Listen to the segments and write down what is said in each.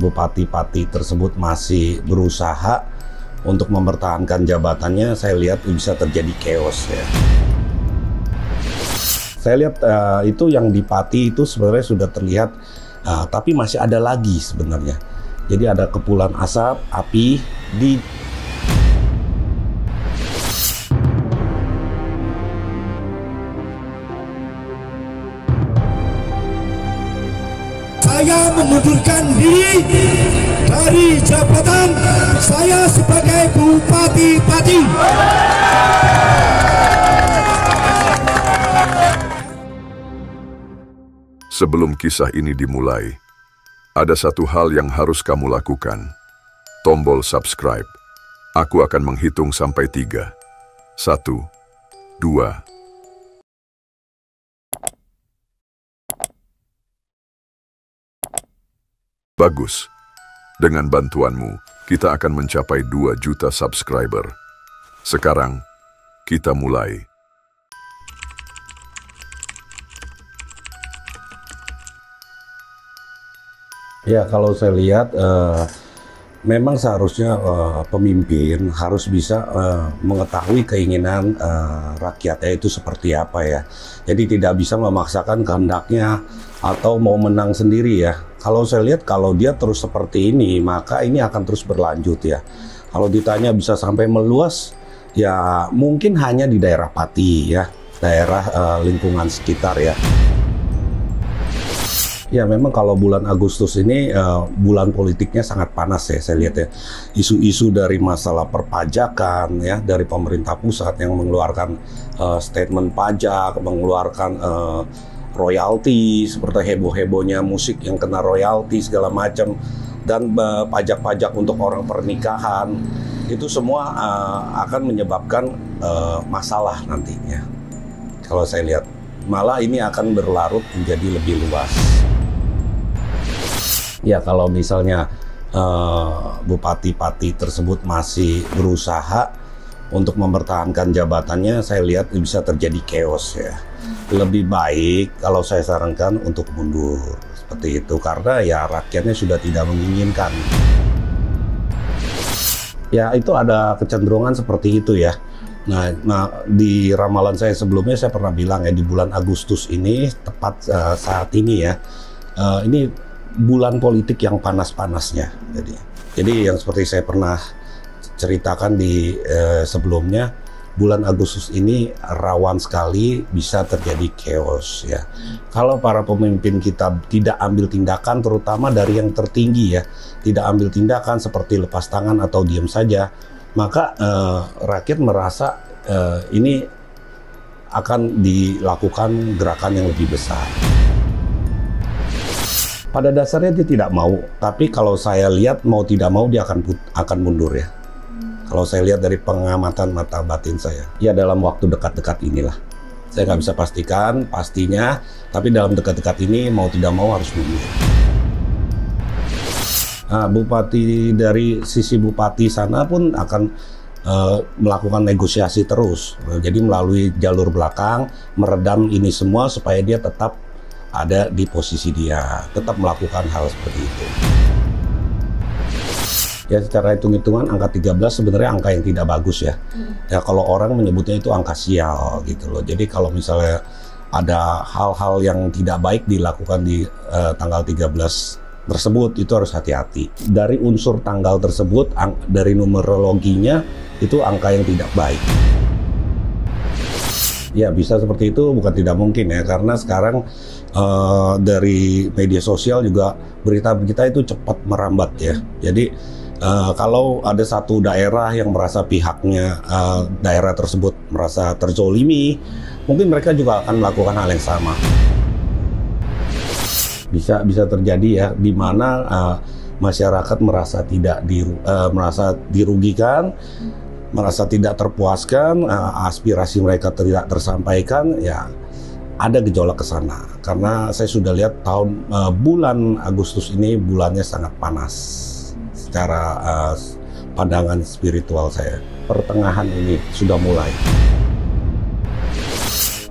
bupati-pati tersebut masih berusaha untuk mempertahankan jabatannya, saya lihat bisa terjadi chaos ya. Saya lihat itu yang di Pati itu sebenarnya sudah terlihat, tapi masih ada lagi sebenarnya. Jadi ada kepulan asap, api di Saya mengundurkan diri dari jabatan saya sebagai Bupati Pati. Sebelum kisah ini dimulai, ada satu hal yang harus kamu lakukan. Tombol subscribe. Aku akan menghitung sampai 3. 1, 2. Bagus. Dengan bantuanmu, kita akan mencapai 2 juta subscriber. Sekarang, kita mulai. Ya, kalau saya lihat memang seharusnya pemimpin harus bisa mengetahui keinginan rakyatnya itu seperti apa ya. Jadi tidak bisa memaksakan kehendaknya atau mau menang sendiri ya. Kalau saya lihat kalau dia terus seperti ini, maka ini akan terus berlanjut ya. Kalau ditanya bisa sampai meluas, ya mungkin hanya di daerah Pati ya, daerah lingkungan sekitar ya. Ya memang kalau bulan Agustus ini bulan politiknya sangat panas ya saya lihat ya. Isu-isu dari masalah perpajakan ya dari pemerintah pusat yang mengeluarkan statement pajak, mengeluarkan royalti seperti heboh-hebohnya musik yang kena royalti segala macam, dan pajak-pajak untuk orang pernikahan itu semua akan menyebabkan masalah nantinya. Kalau saya lihat malah ini akan berlarut menjadi lebih luas. Ya kalau misalnya bupati-pati tersebut masih berusaha untuk mempertahankan jabatannya, saya lihat bisa terjadi chaos ya. Lebih baik kalau saya sarankan untuk mundur seperti itu, karena ya rakyatnya sudah tidak menginginkan. Ya itu ada kecenderungan seperti itu ya. Nah di ramalan saya sebelumnya saya pernah bilang ya, di bulan Agustus ini tepat saat ini ya, ini bulan politik yang panas-panasnya. Jadi yang seperti saya pernah ceritakan di sebelumnya, bulan Agustus ini rawan sekali bisa terjadi chaos ya. Kalau para pemimpin kita tidak ambil tindakan, terutama dari yang tertinggi ya, tidak ambil tindakan seperti lepas tangan atau diam saja, maka rakyat merasa ini akan dilakukan gerakan yang lebih besar. Pada dasarnya dia tidak mau, tapi kalau saya lihat mau tidak mau dia akan mundur ya. Kalau saya lihat dari pengamatan mata batin saya, ya dalam waktu dekat-dekat inilah. Saya nggak bisa pastikan pastinya, tapi dalam dekat-dekat ini mau tidak mau harus mundur. Nah, bupati dari sisi bupati sana pun akan melakukan negosiasi terus. Jadi melalui jalur belakang, meredam ini semua supaya dia tetap ada di posisi dia, tetap melakukan hal seperti itu. Ya secara hitung-hitungan angka 13 sebenarnya angka yang tidak bagus ya. Ya kalau orang menyebutnya itu angka sial gitu loh. Jadi kalau misalnya ada hal-hal yang tidak baik dilakukan di tanggal 13 tersebut, itu harus hati-hati. Dari unsur tanggal tersebut, dari numerologinya, itu angka yang tidak baik. Ya bisa seperti itu, bukan tidak mungkin ya, karena sekarang dari media sosial juga berita-berita itu cepat merambat ya. Jadi kalau ada satu daerah yang merasa pihaknya daerah tersebut merasa terzolimi, mungkin mereka juga akan melakukan hal yang sama. Bisa terjadi ya, di mana masyarakat merasa merasa dirugikan, merasa tidak terpuaskan, aspirasi mereka tidak tersampaikan, ya ada gejolak ke sana. Karena saya sudah lihat bulan Agustus ini bulannya sangat panas. Secara pandangan spiritual saya, pertengahan ini sudah mulai.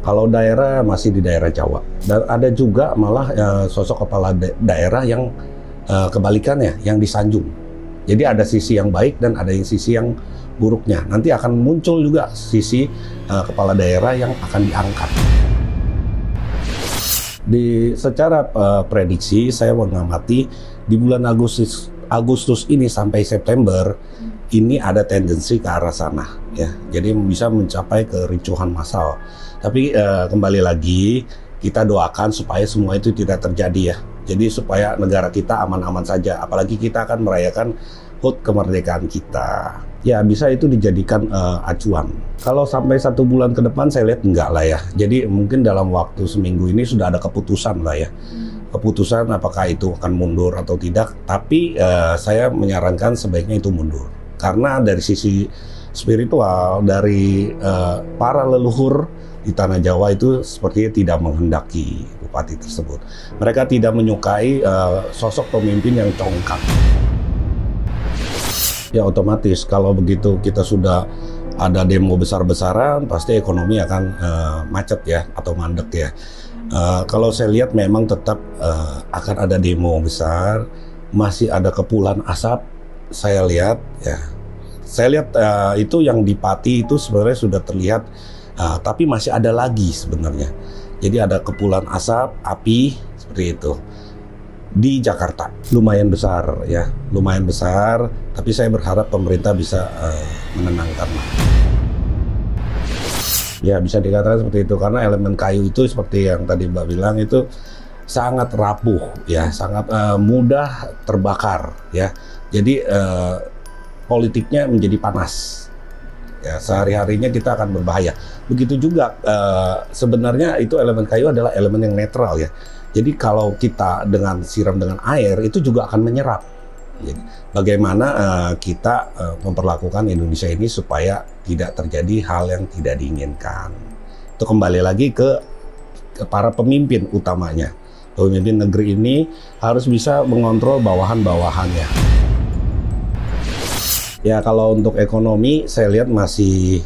Kalau daerah masih di daerah Jawa, dan ada juga malah sosok kepala daerah yang kebalikannya yang disanjung. Jadi ada sisi yang baik dan ada yang sisi yang buruknya. Nanti akan muncul juga sisi kepala daerah yang akan diangkat. Secara prediksi saya mengamati di bulan Agustus ini sampai September ini ada tendensi ke arah sana ya. Jadi bisa mencapai kericuhan massal. Tapi kembali lagi kita doakan supaya semua itu tidak terjadi ya. Jadi supaya negara kita aman-aman saja. Apalagi kita akan merayakan HUT kemerdekaan kita. Ya bisa itu dijadikan acuan. Kalau sampai 1 bulan ke depan saya lihat enggak lah ya. Jadi mungkin dalam waktu seminggu ini sudah ada keputusan lah ya. Keputusan apakah itu akan mundur atau tidak. Tapi saya menyarankan sebaiknya itu mundur. Karena dari sisi spiritual, dari para leluhur di Tanah Jawa itu sepertinya tidak menghendaki bupati tersebut. Mereka tidak menyukai sosok pemimpin yang congkak. Ya otomatis kalau begitu kita sudah ada demo besar-besaran, pasti ekonomi akan macet ya atau mandek ya. Kalau saya lihat memang tetap akan ada demo besar, masih ada kepulan asap. Saya lihat ya, itu yang di Pati itu sebenarnya sudah terlihat, tapi masih ada lagi sebenarnya. Jadi ada kepulan asap, api seperti itu. Di Jakarta lumayan besar ya, lumayan besar, tapi saya berharap pemerintah bisa menenangkan. Ya bisa dikatakan seperti itu karena elemen kayu itu seperti yang tadi Mbak bilang itu sangat rapuh ya, sangat mudah terbakar ya. Jadi politiknya menjadi panas. Ya, sehari-harinya kita akan berbahaya. Begitu juga sebenarnya itu elemen kayu adalah elemen yang netral ya. Jadi kalau kita siram dengan air itu juga akan menyerap. Jadi, bagaimana kita memperlakukan Indonesia ini supaya tidak terjadi hal yang tidak diinginkan. Itu kembali lagi ke para pemimpin utamanya. Pemimpin negeri ini harus bisa mengontrol bawahan-bawahannya. Ya kalau untuk ekonomi saya lihat masih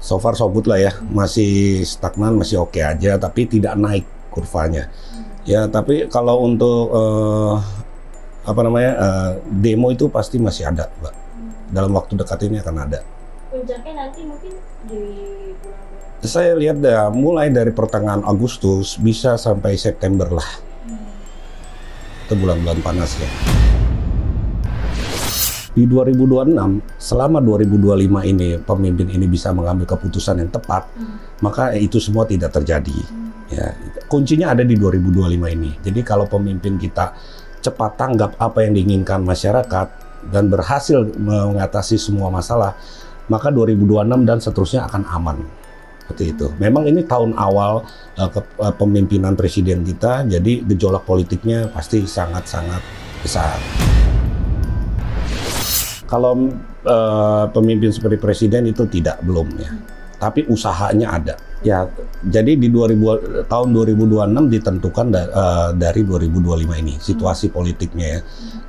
so far so good lah ya, masih stagnan, masih oke aja, tapi tidak naik kurvanya. Ya tapi kalau untuk demo itu pasti masih ada, Mbak. Dalam waktu dekat ini akan ada. Puncaknya nanti mungkin di bulan-bulan. Saya lihat mulai dari pertengahan Agustus bisa sampai September lah. Itu bulan-bulan panas ya. Di 2026, selama 2025 ini pemimpin ini bisa mengambil keputusan yang tepat, maka itu semua tidak terjadi. Ya, kuncinya ada di 2025 ini. Jadi kalau pemimpin kita cepat tanggap apa yang diinginkan masyarakat dan berhasil mengatasi semua masalah, maka 2026 dan seterusnya akan aman. Seperti itu. Memang ini tahun awal kepemimpinan presiden kita, jadi gejolak politiknya pasti sangat-sangat besar. Kalau pemimpin seperti presiden itu belum ya. Tapi usahanya ada. Ya, jadi di tahun 2026 ditentukan dari 2025 ini situasi politiknya ya.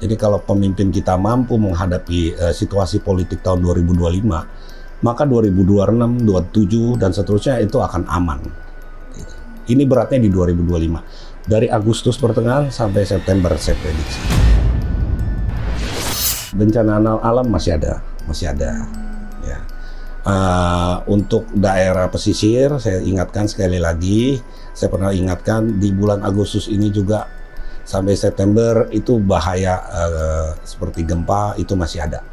Jadi kalau pemimpin kita mampu menghadapi situasi politik tahun 2025, maka 2026, 27 dan seterusnya itu akan aman. Ini beratnya di 2025. Dari Agustus pertengahan sampai September saya prediksi. Bencana alam masih ada. Ya. Untuk daerah pesisir, saya ingatkan sekali lagi, saya pernah ingatkan di bulan Agustus ini juga sampai September itu bahaya seperti gempa itu masih ada.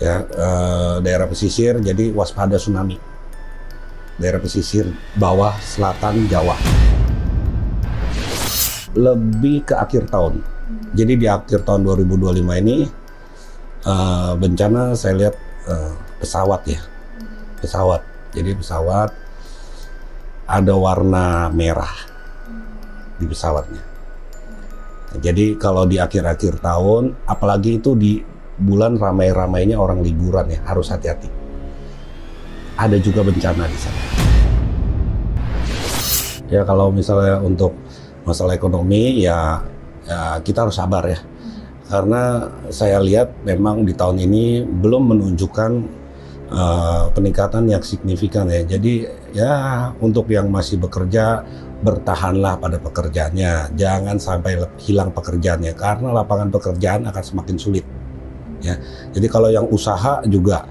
Ya, daerah pesisir jadi waspada tsunami. Daerah pesisir bawah selatan Jawa. Lebih ke akhir tahun. Jadi di akhir tahun 2025 ini bencana saya lihat pesawat ya, pesawat. Jadi pesawat ada warna merah di pesawatnya. Jadi kalau di akhir-akhir tahun, apalagi itu di bulan ramai-ramainya orang liburan ya, harus hati-hati. Ada juga bencana di sana. Ya kalau misalnya untuk masalah ekonomi ya kita harus sabar ya. Karena saya lihat memang di tahun ini belum menunjukkan peningkatan yang signifikan ya. Jadi ya untuk yang masih bekerja bertahanlah pada pekerjaannya, jangan sampai hilang pekerjaannya, karena lapangan pekerjaan akan semakin sulit. Ya, jadi kalau yang usaha juga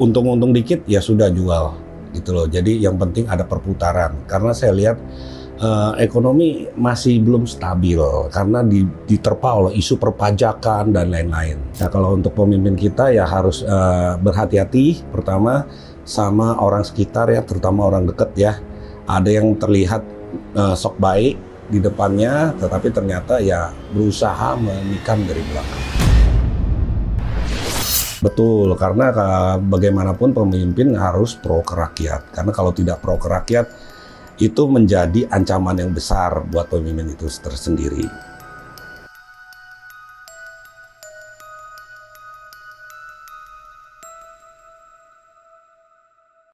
untung-untung dikit ya sudah jual gitu loh. Jadi yang penting ada perputaran, karena saya lihat ekonomi masih belum stabil karena diterpa oleh isu perpajakan dan lain-lain. Nah, kalau untuk pemimpin kita ya harus berhati-hati, pertama sama orang sekitar ya, terutama orang dekat ya. Ada yang terlihat sok baik di depannya, tetapi ternyata ya berusaha menikam dari belakang. Betul, karena bagaimanapun pemimpin harus pro ke rakyat. Karena kalau tidak pro ke rakyat, itu menjadi ancaman yang besar buat pemimpin itu tersendiri.